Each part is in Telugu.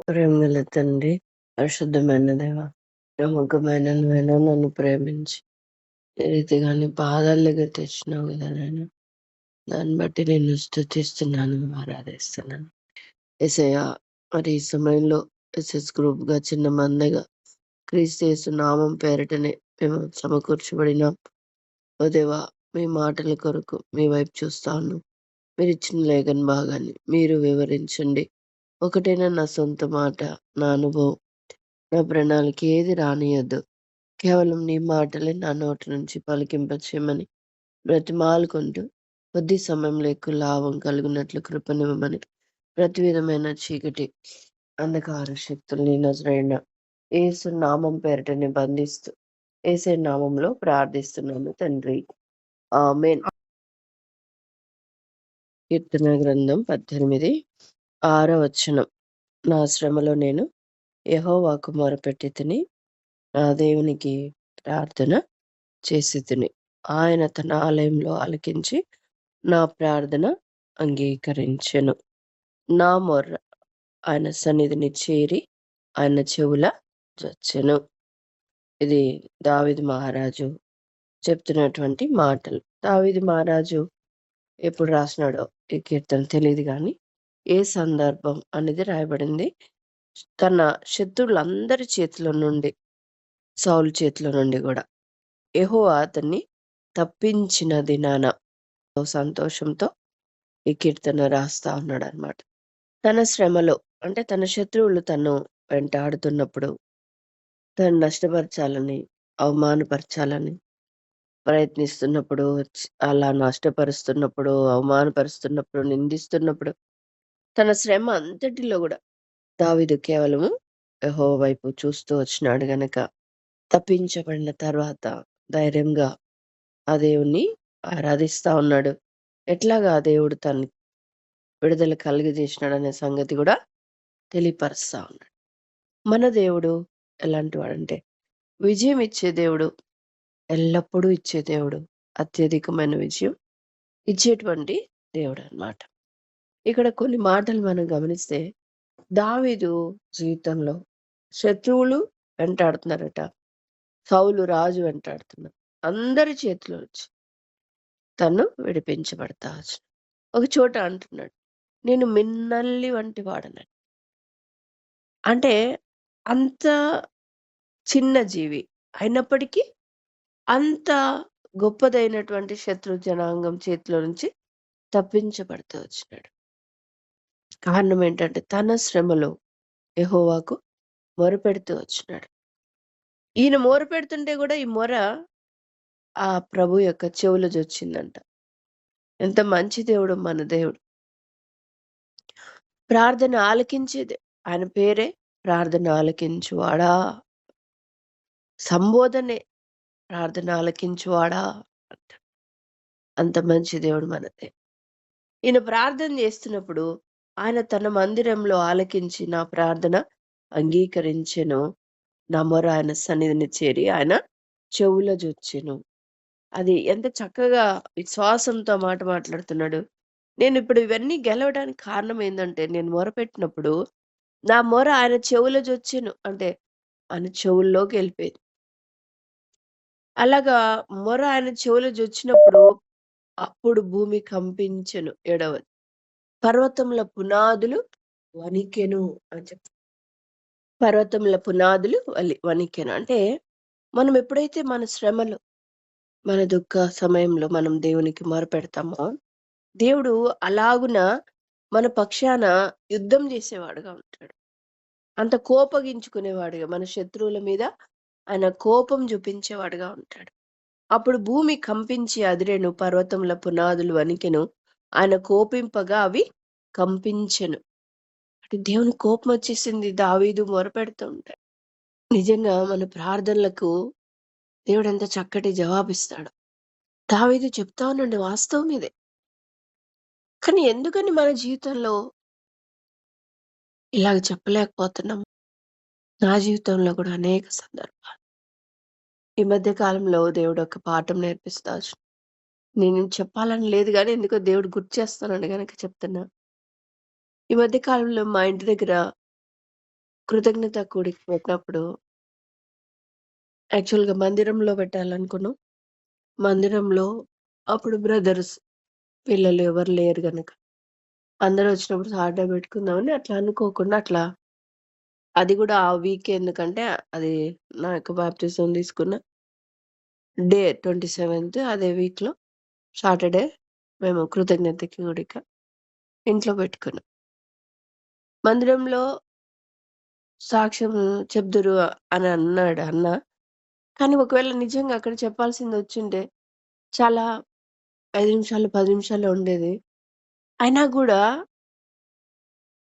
ప్రేమగల తండ్రి, పరిశుద్ధమైన దేవ, నమ్మకమైన నువ్వైనా నన్ను ప్రేమించి ఈ రీతిగా నీ పాదాల దగ్గర తెచ్చినావు కదా నాయన. దాన్ని బట్టి నేను స్తుతిస్తున్నాను, ఆరాధిస్తున్నాను. యేసయ్యా, మరి ఈ సమయంలో ఎస్ఎస్ గ్రూప్ గా చిన్న మందగా క్రీస్తు యేసు నామం పేరటనే మేము సమకూర్చబడినాం. ఓ దేవా, మీ మాటల కొరకు మీ వైపు చూస్తా ఉన్నాం. మీరు ఇచ్చిన లేఖన భాగాన్ని మీరు వివరించండి. ఒకటైనా నా సొంత మాట, నా అనుభవం, నా ప్రణాళిక ఏది రానియద్దు. కేవలం నీ మాటలే నా నోటి నుంచి పలికింపచేయమని బ్రతిమాలుకుంటూ కొద్ది సమయంలో ఎక్కువ లాభం కలుగునట్లు కృపనివ్వమని ప్రతి విధమైన చీకటి అంధకార శక్తుల్ని నజరైన యేసు నామం పేరటని బంధిస్తూ యేసే నామంలో ప్రార్థిస్తున్నాను తండ్రి, ఆమేన్. కీర్తన గ్రంథం 18:6 నా శ్రమలో నేను యెహోవాకు మొరపెట్టి నా దేవునికి ప్రార్థన చేసి ఆయన తన ఆలయంలో ఆలకించి నా ప్రార్థన అంగీకరించెను. నా మొర్ర ఆయన సన్నిధిని చేరి ఆయన చెవుల జొచ్చెను. ఇది దావీదు మహారాజు చెప్తున్నటువంటి మాటలు. దావీదు మహారాజు ఎప్పుడు రాసినాడో ఈ కీర్తన తెలియదు కానీ ఏ సందర్భం అనేది రాయబడింది. తన శత్రువులందరి చేతిలో నుండి, సౌలు చేతిలో నుండి కూడా యెహోవా అతన్ని తప్పించిన దినాన సంతోషంతో ఈ కీర్తన రాస్తా ఉన్నాడు అనమాట. తన శ్రమలో అంటే తన శత్రువులు తను వెంటాడుతున్నప్పుడు, తను నష్టపరచాలని, అవమానపరచాలని ప్రయత్నిస్తున్నప్పుడు, అలా నష్టపరుస్తున్నప్పుడు, అవమానపరుస్తున్నప్పుడు, నిందిస్తున్నప్పుడు, తన శ్రమ అంతటిలో కూడా దావీదు కేవలము యెహోవా వైపు చూస్తూ వచ్చినాడు గనక తప్పించబడిన తర్వాత ధైర్యంగా ఆ దేవుణ్ణి ఆరాధిస్తా ఉన్నాడు. ఎట్లాగా ఆ దేవుడు తను విడుదల కలిగజేసినాడు అనే సంగతి కూడా తెలియపరుస్తా ఉన్నాడు. మన దేవుడు ఎలాంటి వాడంటే విజయం ఇచ్చే దేవుడు, ఎల్లప్పుడూ ఇచ్చే దేవుడు, అత్యధికమైన విజయం ఇచ్చేటువంటి దేవుడు అన్నమాట. ఇక్కడ కొన్ని మాటలు మనం గమనిస్తే దావీదు జీవితంలో శత్రువులు వెంటాడుతున్నారట, సౌలు రాజు వెంటాడుతున్నారు. అందరి చేతిలో నుంచి తను విడిపించబడతా వచ్చి ఒక చోట అంటున్నాడు, నేను మిన్నల్లి వంటి వాడనని. అంటే అంత చిన్న జీవి అయినప్పటికీ అంత గొప్పదైనటువంటి శత్రు జనాంగం చేతిలో నుంచి తప్పించబడుతూ వచ్చినాడు. కారణం ఏంటంటే తన శ్రమలో యెహోవాకు మొరపెడుతూ వచ్చినాడు. ఈయన మొరపెడుతుంటే కూడా ఈ మొర ఆ ప్రభు యొక్క చెవులో జొచ్చిందంట. ఎంత మంచి దేవుడు మన దేవుడు. ప్రార్థన ఆలకించేదే ఆయన పేరే ప్రార్థన ఆలకించువాడా. సంబోధనే ప్రార్థన ఆలకించువాడా అంట. అంత మంచి దేవుడు మనదే. ఈయన ప్రార్థన చేస్తున్నప్పుడు ఆయన తన మందిరంలో ఆలకించి నా ప్రార్థన అంగీకరించెను. నా మొర ఆయన సన్నిధిని చేరి ఆయన చెవుల జొచ్చెను. అది ఎంత చక్కగా విశ్వాసంతో మాట మాట్లాడుతున్నాడు. నేను ఇప్పుడు ఇవన్నీ గెలవడానికి కారణం ఏందంటే నేను మొరపెట్టినప్పుడు నా మొర ఆయన చెవుల జొచ్చెను అంటే ఆయన చెవుల్లోకి వెళ్ళిపోయింది. అలాగా మొర ఆయన చెవుల జొచ్చినప్పుడు అప్పుడు భూమి కంపించెను. 7వది పర్వతముల పునాదులు వణికెను అని చెప్తారు. పర్వతముల పునాదులు వణికెను అంటే మనం ఎప్పుడైతే మన శ్రమలో, మన దుఃఖ సమయంలో మనం దేవునికి మొరపెడతామో దేవుడు అలాగున మన పక్షాన యుద్ధం చేసేవాడుగా ఉంటాడు. అంత కోపగించుకునేవాడుగా, మన శత్రువుల మీద ఆయన కోపం చూపించేవాడుగా ఉంటాడు. అప్పుడు భూమి కంపించి అదిరెను, పర్వతముల పునాదులు వణికెను, ఆయన కోపింపగా అవి కంపించెను. అంటే దేవుని కోపం వచ్చేసింది దావీదు మొరపెడుతూ ఉంటాడు. నిజంగా మన ప్రార్థనలకు దేవుడు ఎంత చక్కటి జవాబిస్తాడు. దావీదు చెప్తా ఉన్నాడు, వాస్తవం ఇదే. కానీ ఎందుకని మన జీవితంలో ఇలాగ చెప్పలేకపోతున్నాం? నా జీవితంలో కూడా అనేక సందర్భాలు ఈ మధ్య కాలంలో దేవుడు ఒక పాఠం నేర్పిస్తా వచ్చాడు. నేను చెప్పాలని లేదు కానీ ఎందుకో దేవుడు గుర్తు చేస్తానని గనక చెప్తున్నా. ఈ మధ్య కాలంలో మా ఇంటి దగ్గర కృతజ్ఞత కూడిక పెట్టినప్పుడు యాక్చువల్‌గా మందిరంలో పెట్టాలనుకున్నాం. మందిరంలో అప్పుడు బ్రదర్స్, పిల్లలు ఎవరు లేరు గనక. అందరూ వచ్చినప్పుడు సాటర్‌డే పెట్టుకుందామని అట్లా అనుకోకుండా అట్లా అది గూడా ఆ వీక్ ఎందుకంటే అది నా యొక్క బాప్తిజం తీసుకున్న డే 27థ్ అదే వీక్‌లో సాటర్‌డే మేము కృతజ్ఞత కూడిక ఇంట్లో పెట్టుకున్నాం. మందిరంలో సాక్ష్యం చెప్దురు అని అన్నాడు అన్న. కానీ ఒకవేళ నిజంగా అక్కడ చెప్పాల్సిందొచ్చుంటే చాలా 5 నిమిషాలు, 10 నిమిషాల్లో ఉండేది. అయినా గూడా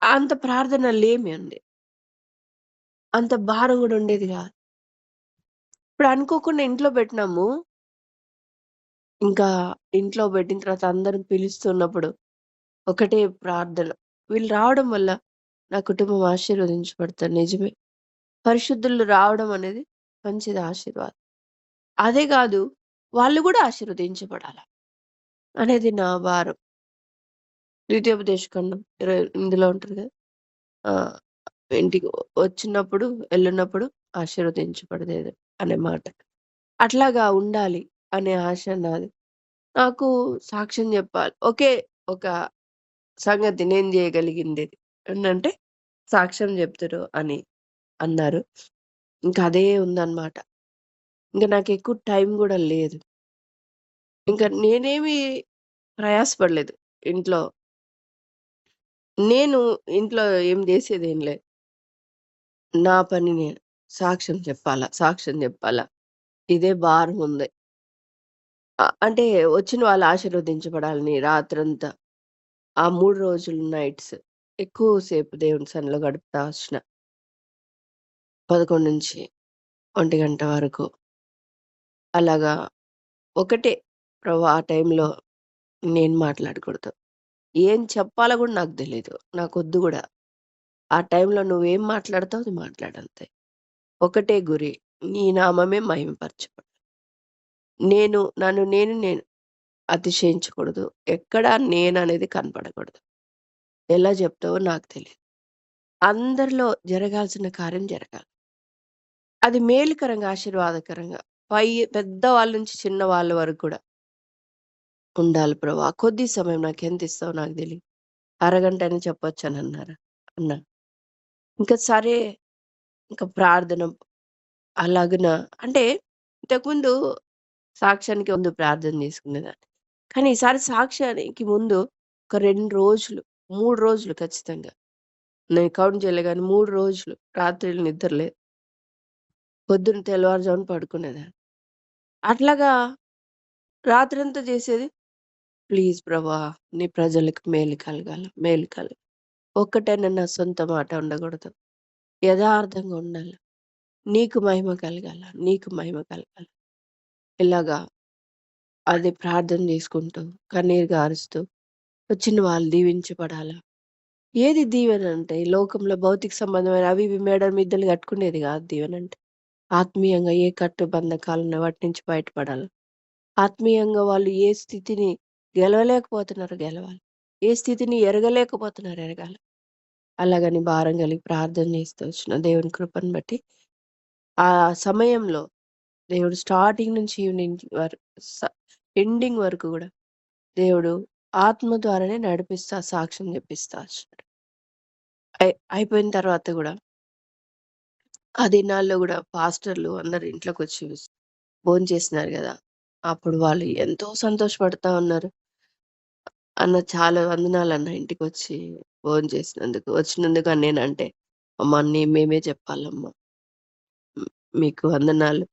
అంత ప్రార్థన లేమియుంది. అంత భారం గూడా ఉండేది గాదు. ఇప్పుడు అనుకోకుండా ఇంట్లో పెట్టినాము. ఇంకా ఇంట్లో పెట్టిన తర్వాత అందరం పిలుస్తున్నప్పుడు ఒకటే ప్రార్థన. వీళ్ళు రావడం వల్ల నా కుటుంబం ఆశీర్వదించబడతారు నిజమే. పరిశుద్ధులు రావడం అనేది మంచిది ఆశీర్వాదం. అదే గాదు వాళ్ళు గూడా ఆశీర్వదించబడాల అనేది నా భారం. ద్వితీయోపదేశకాండం ఇందులో ఉంటది గదా! ఆ! ఇంటికి వచ్చినప్పుడు, ఎళ్ళినప్పుడు ఆశీర్వదించబడేది అనే మాట. అట్లాగా ఉండాలి అనే ఆశ నాది. నాకు సాక్ష్యం జెప్పాలి. ఒకే ఒక సంగతి నేను జేయగలిగిందేది ఏంటంటే సాక్ష్యం జెప్తురు అని అన్నారు. ఇంక అదే ఉందన్నమాట. ఇంక నాకెక్కువ టైం గూడా లేదు. ఇంక నేనేమి ప్రయాసపడలేదు ఇంట్లో. నేను ఇంట్లో ఏం జేసేదేం లేదు. నా పని నేను. సాక్ష్యం చెప్పాలా, సాక్ష్యం జెప్పాలా. ఇదే భారముంది. అంటే వచ్చిన వాళ్ళు ఆశీర్వదించబడాలని రాత్రంతా ఆ 3 రోజులు నైట్స్ ఎక్కువ సేపు దేవుని సన్నిధిలో గడుపుతా వచ్చిన. 11-1 వరకు. అలాగా ఒకటే ప్రభు ఆ టైంలో నేను మాట్లాడకూడదు. ఏం చెప్పాలో గూడా నాకు తెలీదు. నాకొద్దు గూడా. ఆ టైంలో నువ్వేం మాట్లాడతావు అది మాట్లాడంతే. ఒకటే గురి. నీ నామమే మహిమపరచబడాలి. నేను అతిశయించకూడదు. ఎక్కడ నేననేది కనపడకూడదు. ఎలా జెప్తావో నాకు తెలీదు. అందరిలో జరగాల్సిన కార్యం జరగాలి. అది మేలుకరంగా, ఆశీర్వాదకరంగా పెద్దవాళ్ళ నుంచి చిన్న వాళ్ళ వరకు కూడా ఉండాలి ప్రభు. ఆ కొద్ది సమయం నాకెంతిస్తావో నాకు తెలీదు. అరగంట అని చెప్పొచ్చనన్నారు. అన్నా. ఇంకా సరే, ఇంక ప్రార్థన అలాగున అంటే ఇంతకుముందు సాక్ష్యానికి ముందు ప్రార్థన చేసుకునేదాన్ని. కానీ ఈసారి సాక్ష్యానికి ముందు ఒక 2 రోజులు, 3 రోజులు ఖచ్చితంగా. నేను కౌంట్ చేయలే గానీ 3 రోజులు రాత్రిళ్ళు నిద్ర లేదు. పొద్దున్న తెల్లవారుజామున పడుకునేదాన్ని. అట్లాగా రాత్రంతా చేసేది, ప్లీజ్ ప్రభా! నీ ప్రజలకు మేలు కలగాల, మేలు కలగాలి. ఒక్కటైనా నా సొంత మాట ఉండకూడదు. యథార్థంగా ఉండాలి. నీకు మహిమ కలగాల, నీకు మహిమ కలగాల. ఇలాగా అది ప్రార్థన చేసుకుంటూ, కన్నీరు గారుస్తూ, వచ్చిన వాళ్ళు దీవించబడాలా. ఏది దీవెనంటే, ఈ లోకంలో భౌతిక సంబంధమైన అవి ఇవి మేడల మిద్దెలు కట్టుకునేది కాదు దీవెనంటే. ఆత్మీయంగా ఏ కట్టు బంధకాలున్నాయో వాటి నుంచి బయటపడాలి. ఆత్మీయంగా వాళ్ళు ఏ స్థితిని గెలవలేకపోతున్నారో గెలవాలి. ఏ స్థితిని ఎరగలేకపోతున్నారో ఎరగాలి. అలాగని భారం కలిగి ప్రార్థన చేస్తూ వచ్చిన దేవుని కృపను బట్టి, ఆ సమయంలో దేవుడు స్టార్టింగ్ నుంచి ఈవెనింగ్ స ఎండింగ్ వరకు గూడా దేవుడు ఆత్మ ద్వారానే నడిపిస్తా, సాక్ష్యం చెప్పిస్తా వచ్చాడు. అయిపోయిన తర్వాత గూడా ఆ దినాల్లో గూడా పాస్టర్‌లు అందరూ ఇంట్లోకొచ్చి భోంచేస్తున్నారు గదా! అప్పుడు వాళ్ళు ఎంతో సంతోషపడతా ఉన్నారు. "అన్న చాలా వందనాలన్న ఇంటికొచ్చి భోంచేసినందుకు. వచ్చినందుకు" అని నేనంటే, "అమ్మ మేమే చెప్పాలమ్మా. మీకు వందనాలు.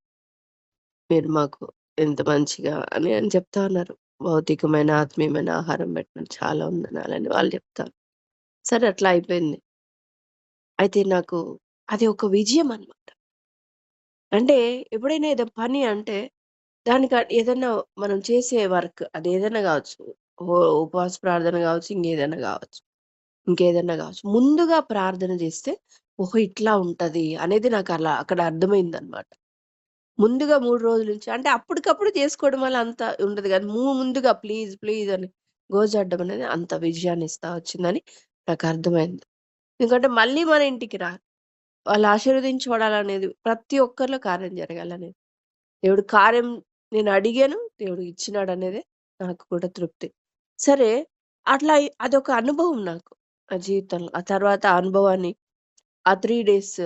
మీరు మాకు ఎంత మంచిగా" అని చెప్తా ఉన్నారు. భౌతికమైన, ఆత్మీయమైన ఆహారం పెట్టినందుకు చాలా వందనాలని వాళ్ళు చెప్తారు. సరే అట్లా అయిపోయింది. అయితే నాకు అది ఒక విజయం అన్నమాట. అంటే ఎప్పుడైనా ఏదో పని అంటే దానికి ఏదన్నా మనం చేసే వర్క్ అదేదైనా గావచ్చు. ఉపవాస ప్రార్థన గావచ్చు, ఇంకేదైనా గావచ్చు. ఇంకేదన్నా గావచ్చు. ముందుగా ప్రార్థన జేస్తే, ఓహో! ఇట్లా ఉంటది అనేది నాకు అలా అక్కడ అర్థమైందనమాట. ముందుగా 3 రోజుల నుంచి అంటే అప్పటికప్పుడు చేసుకోవడం వల్ల అంత ఉండదు గానీ, ముందుగా ప్లీజ్, ప్లీజ్ అని గోజాడడం అనేది అంత విజయాన్ని ఇస్తా వచ్చిందని నాకర్థమైంది. ఎందుకంటే మళ్ళీ మన ఇంటికి రారు. వాళ్ళు ఆశీర్వదించబడాలనేది, ప్రతి ఒక్కరిలో కార్యం జరగాలనేది. దేవుడు కార్యం నేను అడిగాను, దేవుడు ఇచ్చినాడనేదే నాకు కూడా తృప్తి. సరే, అట్లా అదొక అనుభవం నాకు నా జీవితంలో. ఆ తర్వాత ఆ అనుభవాన్ని ఆ 3 డేస్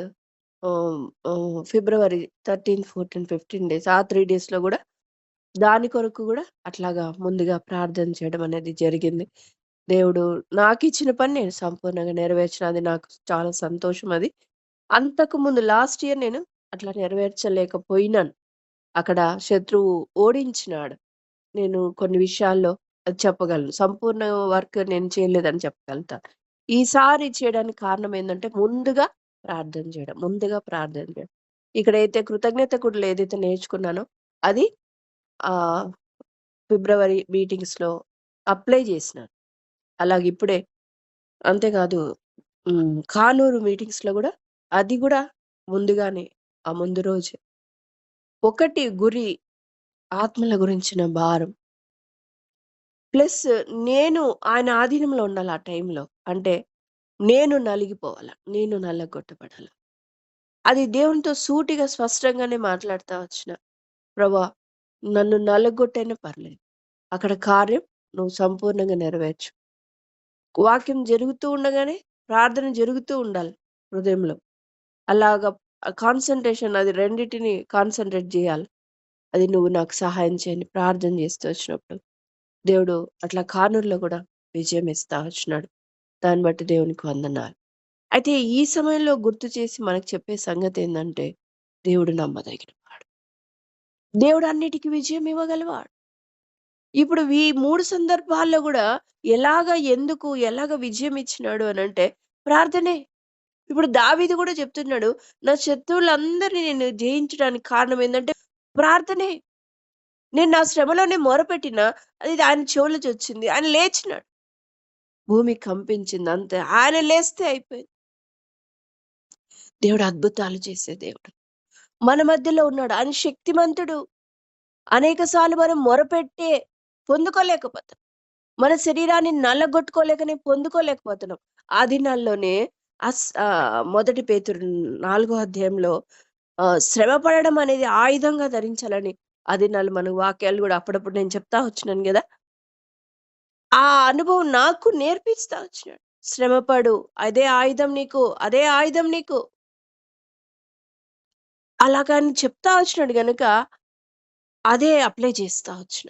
ఫిబ్రవరి 13, 14, 15 డేస్, ఆ 3 డేస్‌లో గూడా దాని కొరకు గూడా అట్లాగా ముందుగా ప్రార్థన చేయడం అనేది జరిగింది. దేవుడు నాకిచ్చిన పని నేను సంపూర్ణంగా నెరవేర్చిన, అది నాకు చాలా సంతోషం అది. అంతకుముందు లాస్ట్ ఇయర్ నేను అట్లా నెరవేర్చలేకపోయినాను. అక్కడ శత్రువు ఓడించినాడు. నేను కొన్ని విషయాల్లో అది చెప్పగలను. సంపూర్ణ వర్క్ నేను చేయలేదని చెప్పగలుగుతా. ఈసారి చేయడానికి కారణం ఏందంటే, ముందుగా ప్రార్థన చేయడం. ముందుగా ప్రార్థన చేయడం. ఇక్కడైతే కృతజ్ఞతాకుడులు ఏదైతే నేర్చుకున్నానో అది ఆహ్, ఫిబ్రవరి మీటింగ్స్‌లో అప్లై చేసినాను. అలాగే ఇప్పుడే అంతేకాదు, కానూరు మీటింగ్స్‌లో గూడా అది గూడా ముందుగానే, ఆ ముందు రోజే. ఒకటి గురి, ఆత్మల గురించిన భారం. ప్లస్ నేను ఆయన ఆధీనంలో ఉండాలి ఆ టైంలో. అంటే నేను నలిగిపోవాల. నేను నల్లగొట్టబడాల. అది దేవునితో సూటిగా స్పష్టంగానే మాట్లాడుతా వచ్చిన. ప్రభా! నన్ను నలగొట్టైనా పర్లేదు, అక్కడ కార్యం నువ్వు సంపూర్ణంగా నెరవేర్చు. వాక్యం జరుగుతూ ఉండగానే ప్రార్థన జరుగుతూ ఉండాలి హృదయంలో. అలాగా కాన్సంట్రేషన్, అది రెండిటిని కాన్సంట్రేట్ జేయాలి. అది నువ్వు నాకు సహాయం చేయని ప్రార్థన చేస్తూ వచ్చినప్పుడు, దేవుడు అట్లా కానూరులో గూడా విజయం ఇస్తా వచ్చినాడు. దాన్ని బట్టి దేవునికి వందనాలు. అయితే ఈ సమయంలో గుర్తు చేసి మనకు చెప్పే సంగతేందంటే, దేవుడు నమ్మదగినవాడు. దేవుడు అన్నిటికి విజయం ఇవ్వగలవాడు. ఇప్పుడు ఈ 3 సందర్భాల్లో గూడా ఎలాగ విజయం ఇచ్చినాడు అనంటే ప్రార్థనే. ఇప్పుడు దావీదు గూడా చెప్తున్నాడు, నా శత్రువులందరిని నేను జయించడానికి కారణం ఏందంటే ప్రార్థనే. నేను నా శ్రమలోనే మొరపెట్టినా అది ఆయన చెవులో చొచ్చింది. ఆయన లేచినాడు. భూమి కంపించింది అంతే. ఆయన లేస్తే అయిపోయింది. దేవుడు అద్భుతాలు చేసే దేవుడు. మన మధ్యలో ఉన్నాడు. ఆయన శక్తిమంతుడు. అనేక సార్లు మనం మొరపెట్టే పొందుకోలేకపోతాం. మన శరీరాన్ని నల్లగొట్టుకోలేకనే పొందుకోలేకపోతున్నాం. ఆ దినాల్లోనే మొదటి పేతురు 4 అధ్యాయంలో శ్రమ పడడం అనేది ఆయుధంగా ధరించాలని ఆ దినాల్లో మన వాక్యాలు గూడా అప్పుడప్పుడు నేను చెప్తా వచ్చినాను గదా! ఆ అనుభవం నాకు నేర్పిస్తా వచ్చినాడు. శ్రమపడు, అదే ఆయుధం నీకు, అదే ఆయుధం నీకు. అలాగని చెప్తా వచ్చినాడు గనక అదే అప్లై చేస్తా వచ్చిన.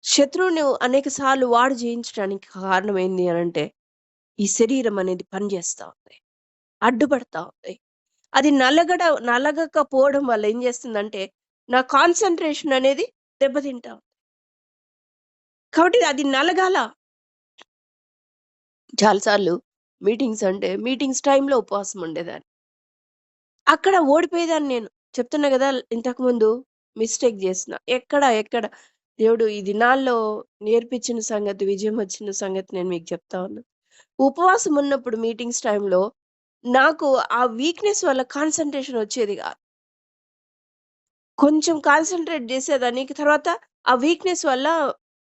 శత్రువుని అనేక సార్లు వాడు జయించడానికి కారణం ఏంది అనంటే, ఈ శరీరం అనేది పనిచేస్తా ఉంది. అడ్డుపడతా ఉంది. అది నలగకపోవడం వల్ల ఏం చేస్తుందంటే, నా కాన్సంట్రేషన్ అనేది దెబ్బతింటా ఉంది. కాబట్టి అది నలగాల. చాలా సార్లు మీటింగ్స్ టైమ్‌లో ఉపవాసం ఉండేదాన్ని. అక్కడ ఓడిపోయేదాన్ని నేను. చెప్తున్నా గదా! ఇంతకుముందు మిస్టేక్ జేసిన. ఎక్కడ దేవుడు ఈ దినాల్లో నేర్పించిన సంగతి, విజయం వచ్చిన సంగతి నేను మీకు చెప్తా ఉన్నా. ఉపవాసం ఉన్నప్పుడు మీటింగ్స్ టైమ్‌లో నాకు ఆ వీక్‌నెస్ వల్ల కాన్సంట్రేషన్ వచ్చేది గాదు. కొంచెం కాన్సంట్రేట్ జేసేదాన్ని. తర్వాత ఆ వీక్‌నెస్ వల్ల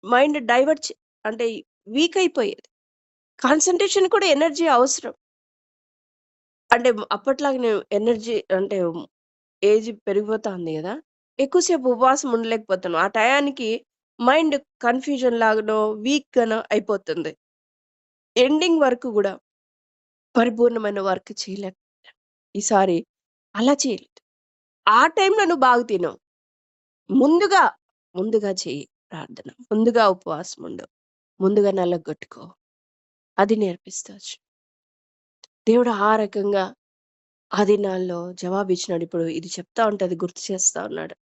మైండ్ డైవర్ట్ అంటే వీక్ అయిపోయేది. కాన్సంట్రేషన్ కూడా ఎనర్జీ అవసరం. అంటే అప్పట్లాగానే ఎనర్జీ అంటే ఏజ్ పెరిగిపోతాంది గదా! ఎక్కువ సేపు ఉపవాసం ఉండలేకపోతున్నాం. ఆ టయానికి మైండ్ కన్‌ఫ్యూజన్ లాగానో, వీక్‌గానో అయిపోతుంది. ఎండింగ్ వరకు గూడా పరిపూర్ణమైన వర్క్ చేయలేకపోయాను. ఈసారి అలా చేయలేదు. ఆ టైంలో నువ్వు బాగా తిను. ముందుగా, ముందుగా చెయ్యి ప్రార్థన. ముందుగా ఉపవాసం ఉండు. ముందుగా నలగొట్టుకో. అది నేర్పిస్తాచ్చు. దేవుడు ఆ రకంగా ఆ దినాల్లో జవాబిచ్చినాడు. ఇప్పుడు ఇది చెప్తా ఉంటే అది గుర్తు చేస్తా ఉన్నాడు.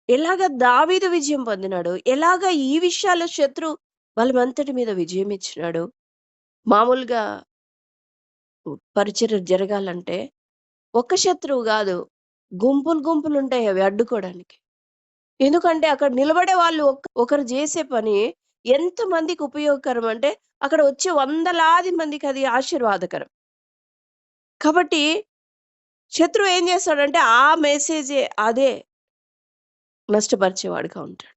ఎలాగ దావీదు విజయం పొందినాడు, ఎలాగ ఈ విషయాల్లో శత్రు బలమంతటి మీద విజయం ఇచ్చినాడు. మామూలుగా పరిచర్య జరగాలంటే ఒక్క శత్రువు గాదు, గుంపులుంటాయి అవి అడ్డుకోవడానికి. ఎందుకంటే అక్కడ నిలబడే వాళ్ళు ఒకరు జేసే పని ఎంతమందికి ఉపయోగకరం అంటే, అక్కడ వచ్చే వందలాది మందికి అది ఆశీర్వాదకరం. కాబట్టి శత్రువు ఏం చేస్తాడంటే ఆ మెసేజే అదే నష్టపరిచేవాడుగా ఉంటాడు.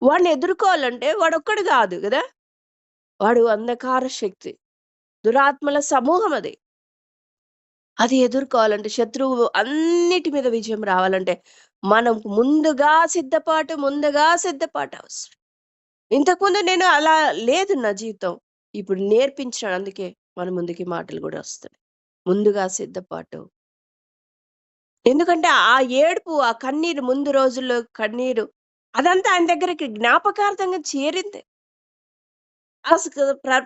వాడిని ఎదుర్కోవాలంటే వాడొక్కడు గాదు గదా! వాడు అంధకార శక్తి. దురాత్మల సమూహం అది. అది ఎదుర్కోవాలంటే, శత్రువు అన్నిటి మీద విజయం రావాలంటే, మనం ముందుగా సిద్ధపాటు అవసరం. ఇంతకుముందు నేను అలా లేదు నా జీవితం. ఇప్పుడు నేర్పించాడు. అందుకే మన ముందుకి మాటలు గూడా వస్తున్నాయి. ముందుగా సిద్ధపాటు. ఎందుకంటే ఆ ఏడుపు, ఆ కన్నీరు, ముందు రోజుల్లో కన్నీరు అదంతా ఆయన దగ్గరికి జ్ఞాపకార్థంగా చేరింది.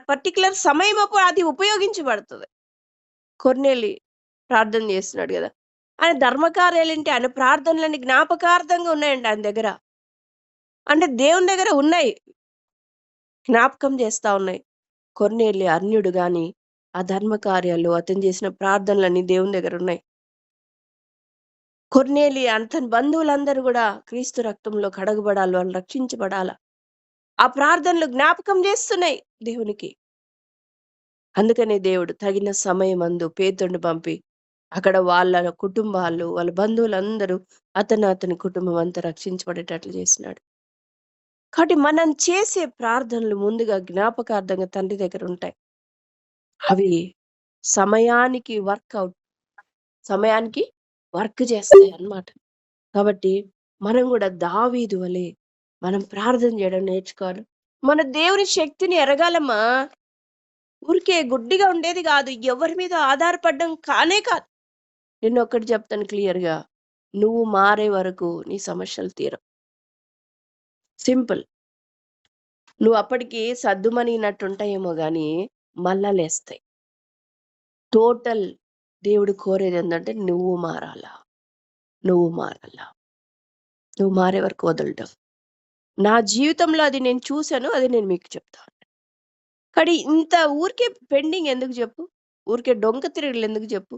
పర్టిక్యులర్ సమయమప్పుడు అది ఉపయోగించబడుతది. కొర్నేలి ప్రార్థన చేస్తున్నాడు గదా! ఆయన ధర్మకార్యాలేంటి, ఆయన ప్రార్థనలన్నీ జ్ఞాపకార్థంగా ఉన్నాయంట ఆయన దగ్గర. అంటే దేవుని దగ్గర ఉన్నాయి. జ్ఞాపకం చేస్తా ఉన్నాయి. కొర్నేలి అన్యుడు గాని, ఆ ధర్మకార్యాలు, అతను చేసిన ప్రార్థనలన్నీ దేవుని దగ్గరున్నాయి. కొర్నేలి అతని బంధువులందరూ గూడా క్రీస్తు రక్తంలో కడగబడాలి, వాళ్ళు రక్షించబడాల. ఆ ప్రార్థనలు జ్ఞాపకం చేస్తున్నాయి దేవునికి. అందుకనే దేవుడు తగిన సమయమందు పేతురుని పంపి, అక్కడ వాళ్ళ కుటుంబాలు, వాళ్ళ బంధువులందరూ అతని కుటుంబం అంతా రక్షించబడేటట్లు చేసినాడు. కాబట్టి మనం చేసే ప్రార్థనలు ముందుగా జ్ఞాపకార్థంగా తండ్రి దగ్గర ఉంటాయి. అవి సమయానికి సమయానికి వర్క్ చేస్తాయి అన్నమాట. కాబట్టి మనం గూడా దావీదు వలె మనం ప్రార్థన చేయడం నేర్చుకోవాలి. మన దేవుని శక్తిని ఎరగాలమ్మా. ఊరికే గుడ్డిగా ఉండేది గాదు. ఎవరి మీద ఆధారపడడం కానే కాదు. నేనొక్కటి చెప్తాను క్లియర్‌గా. నువ్వు మారే వరకు నీ సమస్యలు తీరవు. సింపుల్. నువ్వు అప్పటికి సద్దుమణిగినట్టుంటాయేమో గానీ, మళ్ళా లేస్తాయి. టోటల్ దేవుడు కోరేదేందంటే నువ్వు మారాలా. నువ్వు మారాలా. నువ్వు మారే వరకు వదలడం. నా జీవితంలో అది నేను చూసాను. అది నేను మీకు చెప్తాను. కానీ ఇంత ఊరికే పెండింగ్ ఎందుకు జెప్పు? ఊరికే డొంక తిరుగులెందుకు జెప్పు?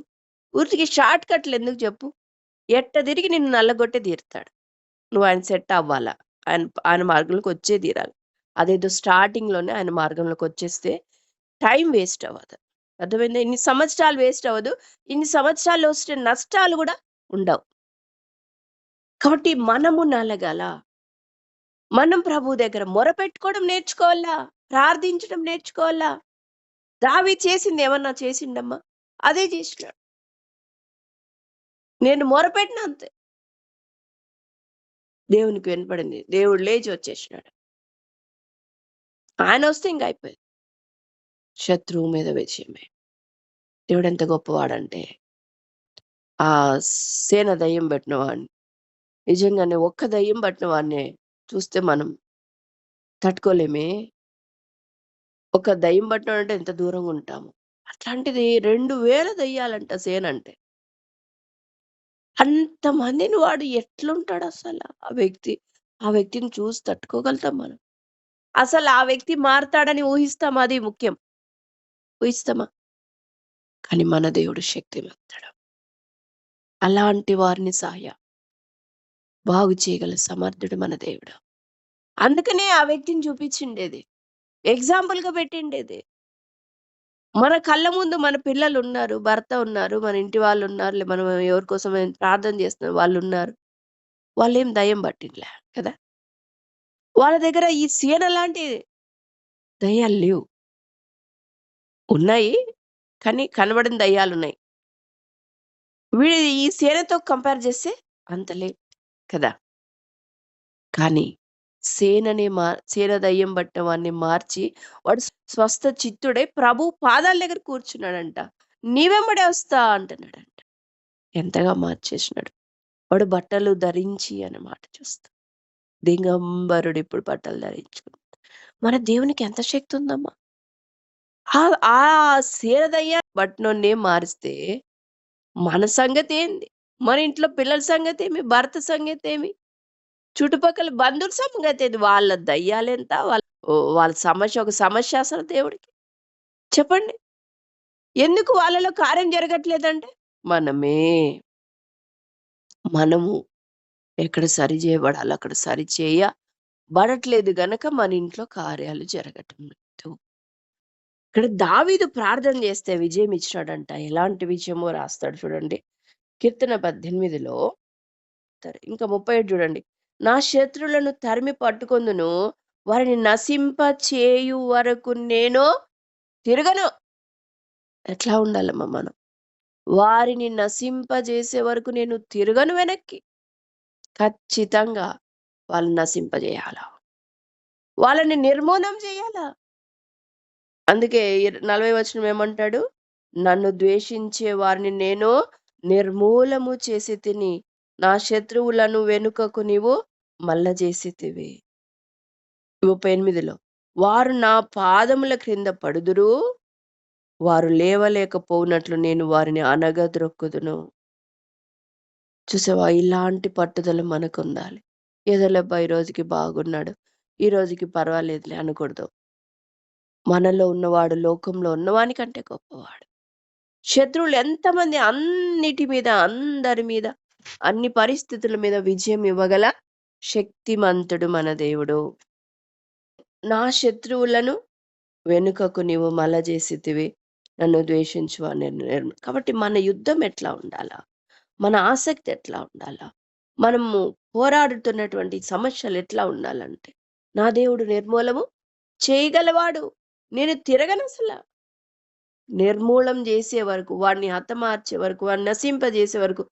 ఊరికే షార్ట్ కట్‌లెందుకు జెప్పు? ఎట్ట తిరిగి నిన్ను నల్లగొట్టే తీరుతాడు. నువ్వు ఆయన సెట్ అవ్వాలా. ఆయన మార్గంలోకొచ్చే తీరాలి. అదేదో స్టార్టింగ్‌లోనే ఆయన మార్గంలోకొచ్చేస్తే టైం వేస్ట్ అవ్వదు. అర్థమైందా? ఇన్ని సంవత్సరాలు వేస్ట్ అవ్వదు. ఇన్ని సంవత్సరాల్లో వచ్చే నష్టాలు గూడా ఉండవు. కాబట్టి మనము నలగాల. మనం ప్రభువు దగ్గర మొరపెట్టుకోవడం నేర్చుకోవాలా. ప్రార్థించడం నేర్చుకోవాలా. దావీదు చేసింది ఏమన్నా చేసిండమ్మా? అదే చేసినాడు. నేను మొరపెట్టిన అంతే. దేవునికి వినపడింది. దేవుడు లేచి వచ్చేసినాడు. ఆయనొస్తే ఇంక అయిపోయింది. శత్రువు మీద విజయమే. దేవుడెంత గొప్పవాడంటే, ఆ సేన దయ్యం పట్టిన వాడిని, నిజంగానే ఒక్క దయ్యం పట్టిన వాడిని చూస్తే మనం తట్టుకోలేమే. ఒక దయ్యం పట్టినోడంటే ఎంత దూరంగా ఉంటాము. అట్లాంటిది 2000 దయ్యాలంట సేనంటే. అంతమందిని వాడు ఎట్లుంటాడసల ఆ వ్యక్తి? ఆ వ్యక్తిని చూసి తట్టుకోగలుగుతాం మనం. అసలు ఆ వ్యక్తి మారతాడని ఊహిస్తామా? అది ముఖ్యం. ఊహిస్తామా? కానీ మన దేవుడు శక్తిమంతుడు. అలాంటి వారిని బాగు చేయగల సమర్థుడు మన దేవుడు. అందుకనే ఆ వ్యక్తిని చూపించిండేది. ఎగ్జాంపుల్‌గా పెట్టిండేది. మన కళ్ళ ముందు మన పిల్లలున్నారు, భర్త ఉన్నారు, మన ఇంటి వాళ్ళున్నారు, మనం ఎవరి కోసమైనా ప్రార్థన చేస్తున్నాం వాళ్ళున్నారు. వాళ్ళేం దయ్యం పట్టిండ్లే కదా! వాళ్ళ దగ్గర ఈ సీన లాంటి దయ్యాలు లేవు. ఉన్నాయి. కానీ కనబడని దయ్యాలున్నాయి. వీడు ఈ సేనతో కంపేర్ చేస్తే అంత లేవు కదా! కానీ సేన దయ్యం పట్టిన వాడిని మార్చి వాడు స్వస్థ చిత్తుడై ప్రభువు పాదాల దగ్గర కూర్చున్నాడంట. నీ వెంబడే వస్తా అంటున్నాడంట. ఎంతగా మార్చేసినాడు. వాడు బట్టలు ధరించి అనే మాట చూస్తాం. దిగంబరుడు ఇప్పుడు బట్టలు ధరించుకున్నాడు. మన దేవునికి ఎంత శక్తి ఉందమ్మా! ఆ సేన దయ్యం పట్టినోడినే మారిస్తే మన సంగతేంది? మన ఇంట్లో పిల్లల సంగతేమి? భర్త సంగతేమి? చుట్టుపక్కల బంధువుల సంగతేంది? వాళ్ళ దయ్యాలెంత? వాళ్ళ సమస్య ఒక సమస్య అసలు దేవుడికి? చెప్పండి. ఎందుకు వాళ్ళలో కార్యం జరగట్లేదంటే? మనమే. మనము ఎక్కడ సరి చేయబడాలో అక్కడ సరి చేయబడట్లేదు గనక మన ఇంట్లో కార్యాలు జరగటం లేదు. ఇక్కడ దావీదు ప్రార్థన చేస్తే విజయం ఇచ్చినాడంట. ఎలాంటి విజయమో రాస్తాడు చూడండి. కీర్తన 18లో ఇంకా 37 చూడండి. నా శత్రువులను తరిమి పట్టుకొందును, వారిని నశింప చేయు వరకు నేను తిరగను. ఎట్లా ఉండాలమ్మా మనం? వారిని నశింపజేసే వరకు నేను తిరగను వెనక్కి. ఖచ్చితంగా వాళ్ళని నశింపజేయాలా, వాళ్ళని నిర్మూలం చేయాలా. అందుకే 40 వచనం ఏమంటాడు? నన్ను ద్వేషించే వారిని నేను నిర్మూలము చేసి తిని, నా శత్రువులను వెనుకకు నీవు మళ్ళజేసితివి. 38లో వారు నా పాదముల క్రింద పడుదురు, వారు లేవలేకపోవునట్లు నేను వారిని అనగద్రొక్కుదును. చూసావా? ఇలాంటి పట్టుదల మనకుండాలి. ఏదోలేబ్బా ఈ రోజుకి బాగున్నాడు, ఈ రోజుకి పర్వాలేదులే అనకూడదు. మనలో ఉన్నవాడు లోకంలో ఉన్నవానికంటే గొప్పవాడు. శత్రువులు ఎంతమంది, అన్నిటి మీద, అందరి మీద, అన్ని పరిస్థితుల మీద విజయం ఇవ్వగల శక్తిమంతుడు మన దేవుడు. నా శత్రువులను వెనుకకు నీవు మళ్ళజేసితివి, నన్ను ద్వేషించు అని. కాబట్టి మన యుద్ధం ఎట్లా ఉండాలా, మన ఆసక్తి ఎట్లా ఉండాలా, మనము పోరాడుతున్నటువంటి సమస్యలు ఎట్లా ఉండాలంటే, నా దేవుడు నిర్మూలము చేయగలవాడు, నేను తిరగనసల. నిర్మూలం చేసే వరకు, వాడిని హతమార్చే వరకు, వాడిని నశింపజేసే వరకు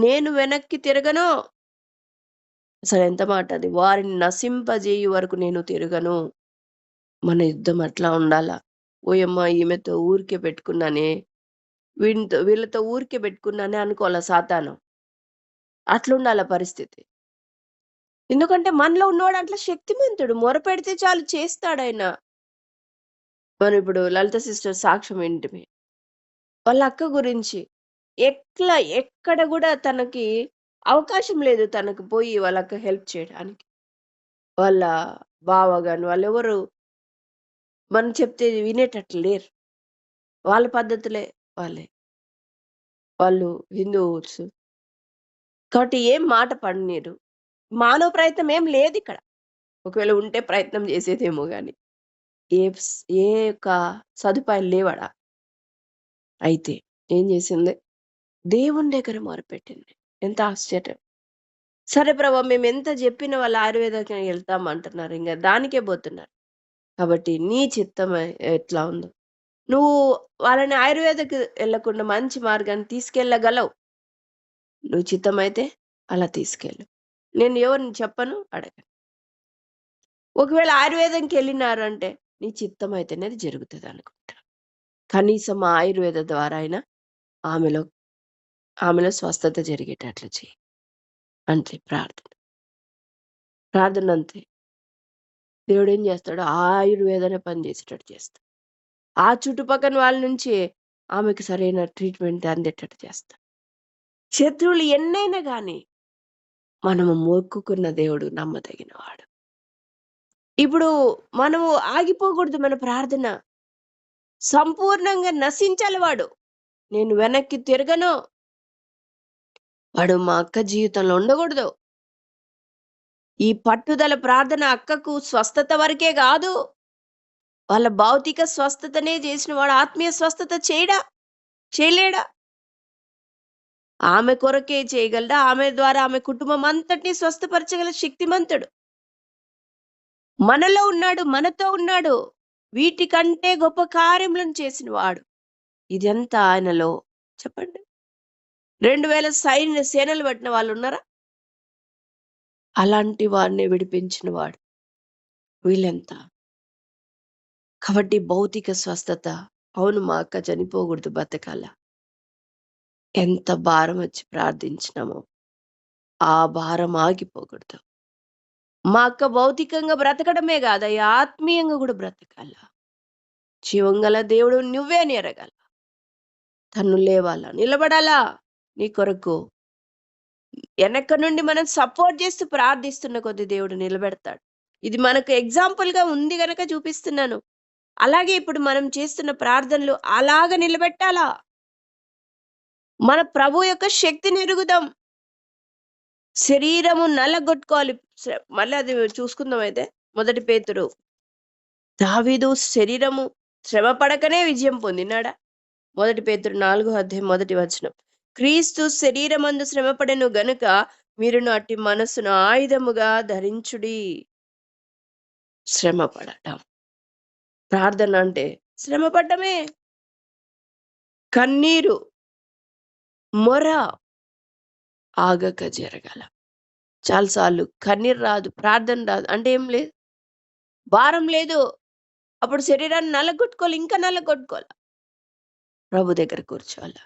నేను వెనక్కి తిరగను. అసలు ఎంత మాట అది! వారిని నశింపజేయు వరకు నేను తిరగను. మన యుద్ధం అట్లా ఉండాలా. ఓయమ్మ ఈమెతో ఊరికే పెట్టుకున్నానే, వీళ్ళతో ఊరికే పెట్టుకున్నానే అనుకోవాలా సాతాను. అట్లుండాల పరిస్థితి. ఎందుకంటే మనలో ఉన్నవాడు అట్లా శక్తిమంతుడు. మొరపెడితే చాలు చేస్తాడాయన. మనం ఇప్పుడు లలిత సిస్టర్ సాక్ష్యం వింటిమి. వాళ్ళ అక్క గురించి ఎక్కడ కూడా తనకి అవకాశం లేదు తనకు పోయి వాళ్ళ అక్క హెల్ప్ చేయడానికి. వాళ్ళ బావ గాని వాళ్ళెవరు మనం చెప్తే వినేటట్లు లేరు. వాళ్ళ పద్ధతులే వాళ్ళే. వాళ్ళు హిందూస్. కాబట్టి ఏం మాట పడనీరు. మానవ ప్రయత్నం ఏం లేదిక్కడ. ఒకవేళ ఉంటే ప్రయత్నం చేసేదేమో గాని. ఏ యొక్క సదుపాయాలు లేవడ. అయితే ఏం చేసింది? దేవుని దగ్గర మొరపెట్టింది. ఎంత ఆశ్చర్యం! సరే ప్రభా, మేమెంత జెప్పినా వాళ్ళు ఆయుర్వేదకి వెళ్తాం అంటున్నారు. ఇంగ దానికే బోతున్నారు. కాబట్టి నీ చిత్తం ఎట్లా ఉందో, నువ్వు వాళ్ళని ఆయుర్వేదకి ఎళ్ళకుండా మంచి మార్గాన్ని తీసుకెళ్ళగలవు. నువ్వు చిత్తమైతే అలా తీసుకెళ్ళు. నేను ఎవరిని చెప్పను, అడగను. ఒకవేళ ఆయుర్వేదంకెళ్ళినారంటే నీ చిత్తమైతేనే అది జరుగుతదనుకుంటా. కనీసం ఆ ఆయుర్వేద ద్వారా అయినా ఆమెలో స్వస్థత జరిగేటట్లు చెయ్యి. అంతే ప్రార్థన. ప్రార్థన అంతే. దేవుడేం చేస్తాడు? ఆ ఆయుర్వేదనే పనిచేసేటట్టు చేస్తాడు. ఆ చుట్టుపక్కన వాళ్ళ నుంచి ఆమెకు సరైన ట్రీట్మెంట్ అందేటట్టు చేస్తాడు. శత్రువులు ఎన్నైనా గాని మనము మొక్కుకున్న దేవుడు నమ్మదగినవాడు. ఇప్పుడు మనము ఆగిపోకూడదు మన ప్రార్థన. సంపూర్ణంగా నశించాలి వాడు. నేను వెనక్కి తిరగను. వాడు మా అక్క జీవితంలో ఉండకూడదు. ఈ పట్టుదల ప్రార్థన అక్కకు స్వస్థత వరకే గాదు. వాళ్ళ భౌతిక స్వస్థతనే చేసిన వాడు ఆత్మీయ స్వస్థత చేయలేడా? ఆమె కొరకే చేయగలడా? ఆమె ద్వారా ఆమె కుటుంబం అంతటిని స్వస్థపరచగల శక్తిమంతుడు. మనలో ఉన్నాడు, మనతో ఉన్నాడు. వీటికంటే గొప్ప కార్యములను చేసిన వాడు. ఇదంతా ఆయనలో చెప్పండి. 2000 సేనలు పట్టిన వాళ్ళు ఉన్నారా? అలాంటి వారిని విడిపించిన వాడు. వీళ్ళెంత? కాబట్టి భౌతిక స్వస్థత, అవును మా అక్క చనిపోకూడదు, బతకాల. ఎంత భారం వచ్చి ప్రార్థించినామో ఆ భారం ఆగిపోకూడదు. మా అక్క భౌతికంగా బ్రతకడమే కాదయ్యా, ఆత్మీయంగా కూడా బ్రతకాల. జీవంగల దేవుడు నువ్వే అని ఎరగాల. తను లేవాలా, నిలబడాలా నీ కొరకు. వెనక నుండి మనం సపోర్ట్ చేస్తూ ప్రార్థిస్తున్న కొద్ది దేవుడు నిలబెడతాడు. ఇది మనకు ఎగ్జాంపుల్ గా ఉంది గనక చూపిస్తున్నాను. అలాగే ఇప్పుడు మనం చేస్తున్న ప్రార్థనలు అలాగ నిలబెట్టాలా. మన ప్రభు యొక్క శక్తిని ఎరుగుదాం. శరీరము నల్లగొట్టుకోవాలి. మళ్ళీ అది చూసుకుందాం. అయితే 1 పేతురు. దావీదు శరీరము శ్రమ పడకనే విజయం పొందినాడా? 1 పేతురు 4:1 క్రీస్తు శరీరమందు శ్రమపడెను గనుక మీరును అట్టి మనస్సును ఆయుధముగా ధరించుడి. శ్రమ పడటం ప్రార్థన అంటే శ్రమ పడ్డమే. కన్నీరు, మొర ఆగక జరగాల. చాలాసార్లు కన్నీరు రాదు, ప్రార్థన రాదు అంటే ఏం లేదు, భారం లేదు. అప్పుడు శరీరాన్ని నల్లగొట్టుకోవాలి, ఇంకా నల్లగొట్టుకోవాలి. ప్రభు దగ్గర కూర్చోవాలి.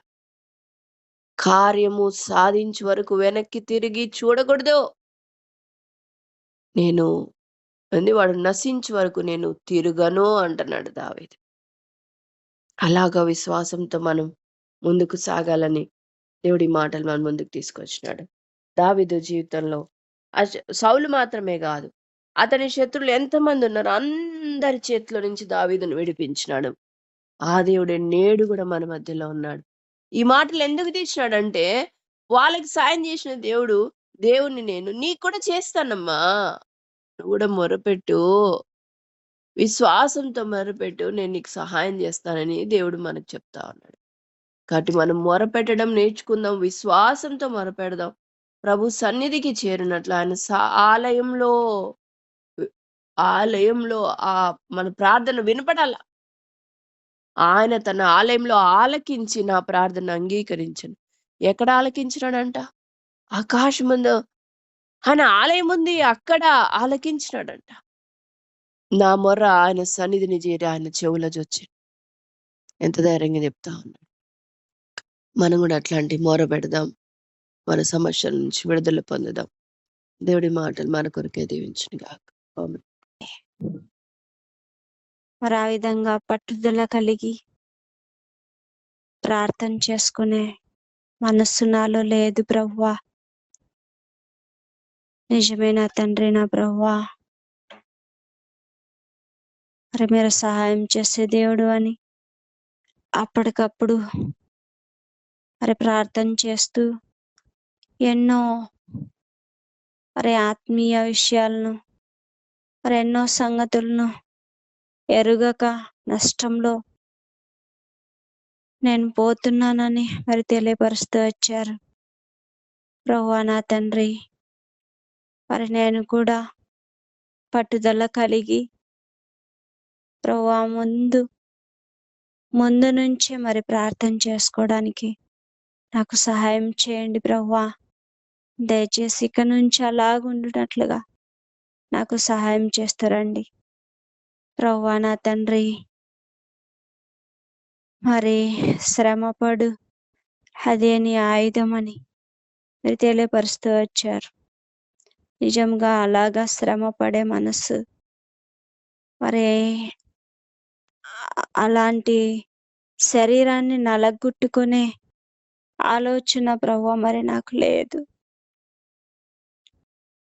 కార్యము సాధించే వరకు వెనక్కి తిరిగి చూడకూడదు. నేను వాడు నశించే వరకు నేను తిరుగను అంటున్నాడు దావీదు. అలాగా విశ్వాసంతో మనం ముందుకు సాగాలని దేవుడి మాటలు మన ముందుకు తీసుకొచ్చినాడు. దావీదు జీవితంలో సౌలు మాత్రమే కాదు, అతని శత్రువులు ఎంతమంది ఉన్నారు అందరి చేతిలో నుంచి దావీదును విడిపించినాడు. ఆ దేవుడే నేడు కూడా మన మధ్యలో ఉన్నాడు. ఈ మాటలు ఎందుకు తీసినాడంటే, వాళ్ళకి సాయం చేసిన దేవుణ్ణి నేను నీకు కూడా చేస్తానమ్మా, నువ్వు కూడా మొరపెట్టు, విశ్వాసంతో మొరపెట్టు, నేను నీకు సహాయం చేస్తానని దేవుడు మనకు చెప్తా ఉన్నాడు. కాబట్టి మనం మొరపెట్టడం నేర్చుకుందాం, విశ్వాసంతో మొరపెడదాం. ప్రభు సన్నిధికి చేరినట్లు ఆయన ఆలయంలో ఆలయంలో మన ప్రార్థన వినపడాల. ఆయన తన ఆలయంలో ఆలకించి నా ప్రార్థన అంగీకరించను. ఎక్కడ ఆలకించినాడంట? ఆకాశమందు ఆయన ఆలయం ఉంది, అక్కడ ఆలకించినాడంట. నా మొర్ర ఆయన సన్నిధిని చేరి ఆయన చెవుల జొచ్చి ఎంత ధైర్యంగా చెప్తా ఉన్నాడు. మనం కూడా అట్లాంటి మొర పెడదాం, మన సమస్యల నుంచి విడుదల పొందుదాం. దేవుడి మాటలు మన కొరకే దీవించును గాక. ఆమేన్. మరి ఆ విధంగా పట్టుదల కలిగి ప్రార్థన చేసుకునే మనస్సు నాలో లేదు ప్రభువా. నిజమే నా తండ్రి, నా ప్రభువా, మరి మీరు సహాయం చేసే దేవుడు అని అప్పటికప్పుడు మరి ప్రార్థన చేస్తూ ఎన్నో మరి ఆత్మీయ విషయాలను మరి ఎన్నో సంగతులను ఎరుగక నష్టంలో నేను పోతున్నానని మరి తెలియపరుస్తూ వచ్చారు ప్రభువా. నా తండ్రి, మరి నేను కూడా పట్టుదల కలిగి ప్రభువా ముందు నుంచే మరి ప్రార్థన చేసుకోవడానికి నాకు సహాయం చేయండి ప్రభువా. దయచేసి ఇక నుంచి అలాగుండునట్లుగా నాకు సహాయం చేస్తారండి ప్రభువా. నా తండ్రి, మరి శ్రమపడు అదే నీ ఆయుధం అని మీరు తెలియపరుస్తూ వచ్చారు. నిజంగా అలాగా శ్రమ పడే మనస్సు, మరి అలాంటి శరీరాన్ని నలగొట్టుకునే ఆలోచన ప్రభువా మరి నాకు లేదు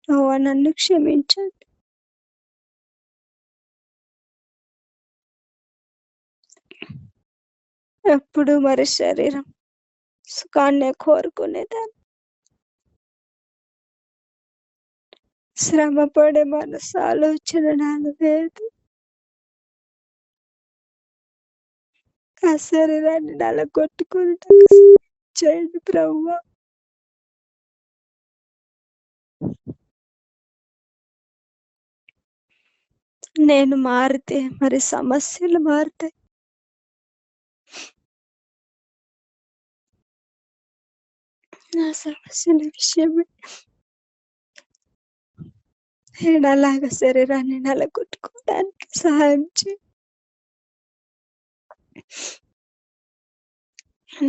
ప్రభువా. నన్ను క్షమించండి. ఎప్పుడు మరి శరీరం సుఖాన్నే కోరుకునేదాన్ని, శ్రమ పడే మనసు ఆలోచన నాలో లేదు. ఆ శరీరాన్ని నలగొట్టుకుని చేయండి ప్రభువా. నేను మారితే మరి సమస్యలు మారుతాయి. నా సమస్యల విషయమే నేను అలాగా శరీరాన్ని నలగొట్టుకోవడానికి సహాయం చేయి.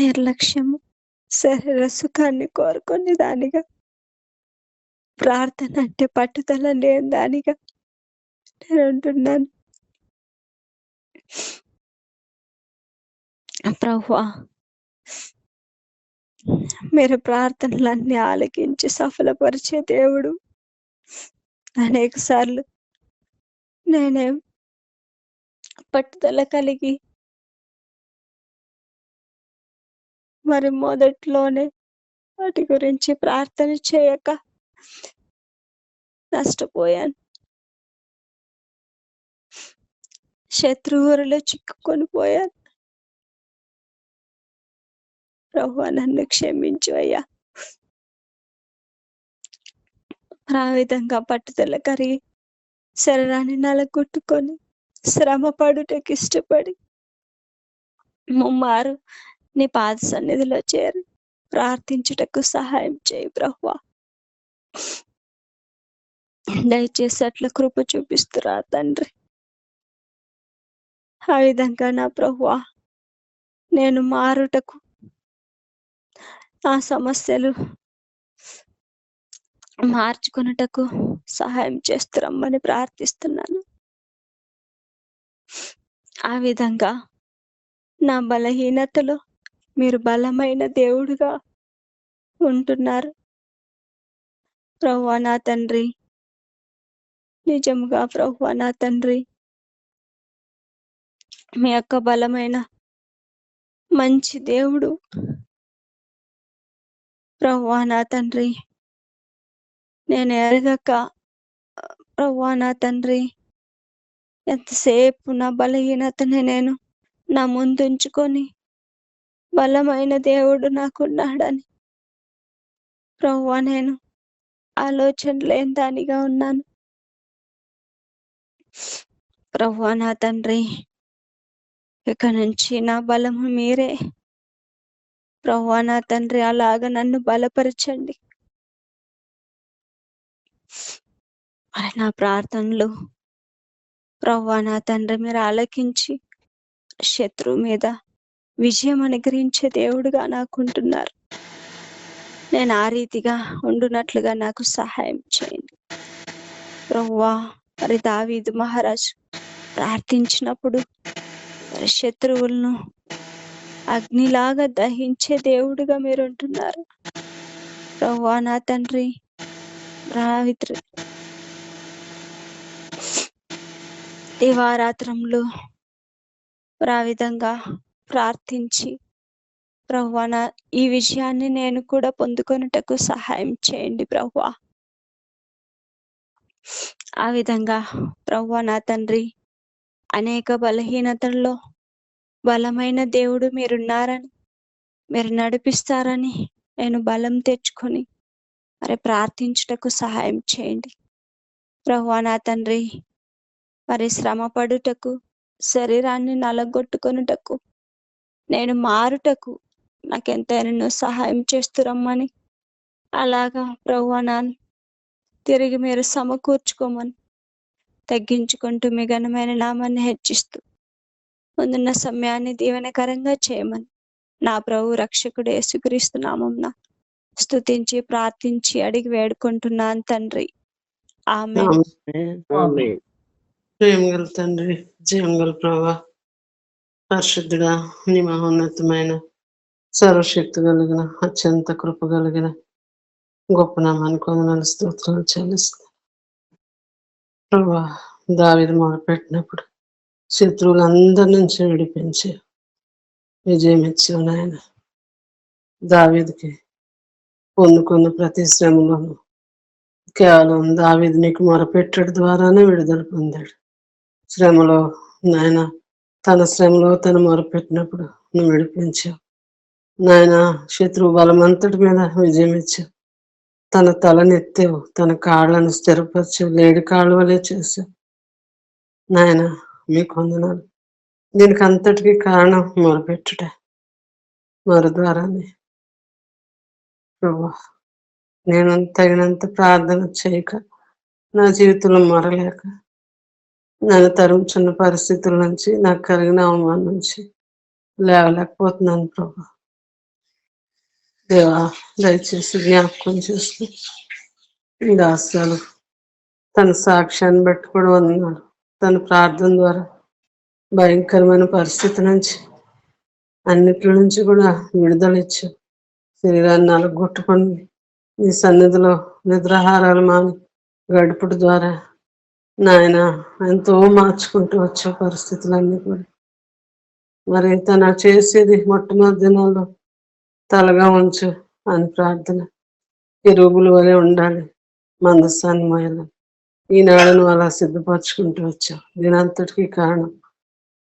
నిర్లక్ష్యము, శరీర సుఖాన్ని కోరుకునే దానిగా, ప్రార్థన అంటే పట్టుదల లేని దానిగా నేను అంటున్నాను ప్రభువా. మీరు ప్రార్థనలన్నీ ఆలకించి సఫలపరిచే దేవుడు. అనేక సార్లు నేనేం పట్టుదల కలిగి మరి మొదట్లోనే వాటి గురించి ప్రార్థన చేయక నష్టపోయాను. శత్రువులలో చిక్కుకొని పోయాను ప్రభువా. నన్ను క్షమించు అయ్యా. ఆ విధంగా పట్టుదల కలిగి శరీరాన్ని నలగొట్టుకొని శ్రమ పడుటకు ఇష్టపడి ముమ్మారు నీ పాద సన్నిధిలో చేరి ప్రార్థించుటకు సహాయం చేయి ప్రభువా. దయచేసి అట్లా కృప చూపిస్తురా తండ్రి. ఆ విధంగా నా ప్రభువా నేను మారుటకు, నా సమస్యలు మార్చుకొనుటకు సహాయం చేస్తురమ్మని ప్రార్థిస్తున్నాను. ఆ విధంగా నా బలహీనతలో మీరు బలమైన దేవుడుగా ఉంటున్నారు ప్రభువా నా తండ్రి. నిజముగా ప్రభువా నా తండ్రి, మీ యొక్క బలమైన మంచి దేవుడు ప్రభువా నా తండ్రి. నేను ఎరగక ప్రభువా నా తండ్రి ఎంతసేపు నా బలహీనతని నేను నా ముందుంచుకొని బలమైన దేవుడు నాకున్నాడని ప్రభువా నేను ఆలోచన లేని దానిగా ఉన్నాను ప్రభువా నా తండ్రి. ఇక నుంచి నా బలము మీరే ప్రభువా నా తండ్రి. అలాగ నన్ను బలపరచండి. మరి నా ప్రార్థనలు ప్రభువా నా తండ్రి మీరు ఆలకించి శత్రువు మీద విజయం అనుగ్రహించే దేవుడుగా నాకుంటున్నారు. నేను ఆ రీతిగా ఉండునట్లుగా నాకు సహాయం చేయండి ప్రభువా. మరి దావీదు మహారాజు ప్రార్థించినప్పుడు మరి శత్రువులను అగ్నిలాగా దహించే దేవుడుగా మీరు ఉంటున్నారు ప్రభువా నా తండ్రి. దివారాత్రములు ఆ విధంగా ప్రార్థించి ప్రభువా ఈ విషయాన్ని నేను కూడా పొందుకొనుటకు సహాయం చేయండి ప్రభువా. ఆ విధంగా ప్రభువా నా తండ్రి అనేక బలహీనతల్లో బలమైన దేవుడు మీరున్నారని, మీరు నడిపిస్తారని నేను బలం తెచ్చుకొని మరి ప్రార్థించుటకు సహాయం చేయండి ప్రభువా నా తండ్రి. మరి శ్రమ పడుటకు, శరీరాన్ని నలగొట్టుకొనుటకు, నేను మారుటకు నాకెంతైనా సహాయం చేస్తురమ్మని, అలాగా ప్రభువా నాన్న తిరిగి మీరు సమకూర్చుకోమని తగ్గించుకుంటూ మీ ఘనమైన నామాన్ని హెచ్చిస్తూ ముందున్న సమయాన్ని దీవెనకరంగా చేయమని నా ప్రభు రక్షకుడు యేసుక్రీస్తు నామమున స్తుతించి ప్రార్థించి అడిగి వేడుకుంటున్నాను తండ్రి. ఆమేన్. ప్రేమగల తండ్రి, జీవంగల ప్రభా, పరిశుద్ధుడా, నీ మహోన్నతమైన సర్వశక్తి కలిగిన అత్యంత కృప కలిగిన గొప్ప నామానికి వందనాలు స్తోత్రాలు చెల్లిస్తాను ప్రభా. దావీదు మొదలుపెట్టినప్పుడు శత్రువులందరి నుంచి విడిపించి విజయం ఇచ్చావు నాయన. దావీదుకి పొందుకున్న ప్రతి శ్రమలోను కేవలం దావీదు నీకు మొరపెట్టడం ద్వారానే విడుదల పొందాడు. శ్రమలో నాయన, తన శ్రమలో తను మొరపెట్టినప్పుడు నువ్వు విడిపించావు నాయన. శత్రువు బలమంతటి మీద విజయం ఇచ్చావు. తన తలనెత్తావు, తన కాళ్ళను స్థిరపరిచావు, లేడి కాళ్ళ వలె చేసావు నాయన. మీకు వందనాలు. దీనికి అంతటికీ కారణం మొరపెట్టుట, మొర ద్వారానే ప్రభా. నేను తగినంత ప్రార్థన చేయక, నా జీవితంలో మొరలేక, నన్ను తరుముచున్న పరిస్థితుల నుంచి, నాకు కలిగిన అవమానం నుంచి లేవలేకపోతున్నాను ప్రభా. దేవా దయచేసి జ్ఞాపకం చేస్తూ ఈ దాసాలు తన సాక్ష్యాన్ని బట్టి కూడా వందనాలు. తన ప్రార్థన ద్వారా భయంకరమైన పరిస్థితి నుంచి, అన్నిటి నుంచి కూడా విడుదల ఇచ్చావు. శరీరాన్ని నలగొట్టుకొని నీ సన్నిధిలో నిద్రాహారాలు మాని గడుపుడు ద్వారా నాయన ఎంతో మార్చుకుంటూ వచ్చే పరిస్థితులన్నీ కూడా. మరి తన చేసేది మొట్టమొదటి దినాల్లో తలగా ఉంచు అని ప్రార్థన. కెరూబుల వలె ఉండాలి, మందస్థాన్ని మోయాలి. ఈనాడు నువ్వు అలా సిద్ధపరచుకుంటూ వచ్చావు. దీనంతటికీ కారణం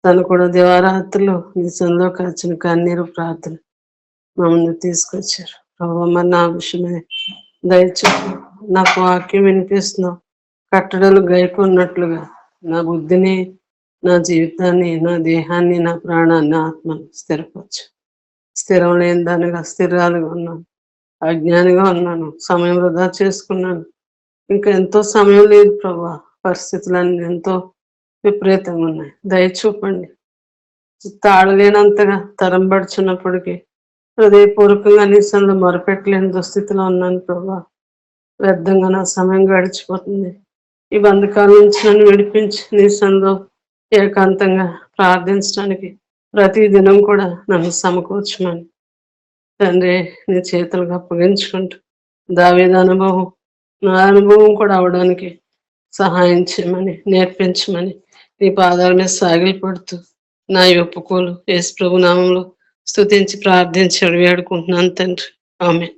తను కూడా దివారాత్రులు నీ సొంలో కాచిన కన్నీరు ప్రార్థన మమ్మల్ని తీసుకొచ్చారు ప్రభావ. మరి నా విషయమే దయచేసి నాకు వాక్యం వినిపిస్తున్నావు, కట్టడలు గైకొన్నట్లుగా నా బుద్ధిని, నా జీవితాన్ని, నా దేహాన్ని, నా ప్రాణాన్ని, ఆత్మను స్థిరపరచు స్థిరం లేని దానిగా స్థిరాలుగా ఉన్నాను, అజ్ఞానిగా ఉన్నాను, సమయం వృధా చేసుకున్నాను. ఇంకా ఎంతో సమయం లేదు ప్రభా, పరిస్థితులన్నీ ఎంతో విపరీతంగా ఉన్నాయి. దయచూపండి. తాళలేనంతగా తరం పడుచున్నప్పటికీ హృదయపూర్వకంగా నీ సన్నిధిలో మొరపెట్టలేని దుస్థితిలో ఉన్నాను ప్రభా. వ్యర్థంగా నా సమయం గడిచిపోతుంది. ఈ బంధకాల నుంచి నన్ను విడిపించి నీ సన్నిధిలో ఏకాంతంగా ప్రార్థించడానికి ప్రతి దినం కూడా నన్ను సమకూర్చమని తండ్రి నీ చేతులకు అప్పగించుకుంటూ దావీదు అనుభవం నా అనుభవం కూడా అవడానికి సహాయం చేయమని, నేర్పించమని నీ పాదాల మీద సాగిలపడుతూ నా ఒప్పుకోలు యేసు ప్రభు నామంలో స్తుతించి ప్రార్థించి అడిగి ఆడుకుంటున్నాను తండ్రి. ఆమేన్.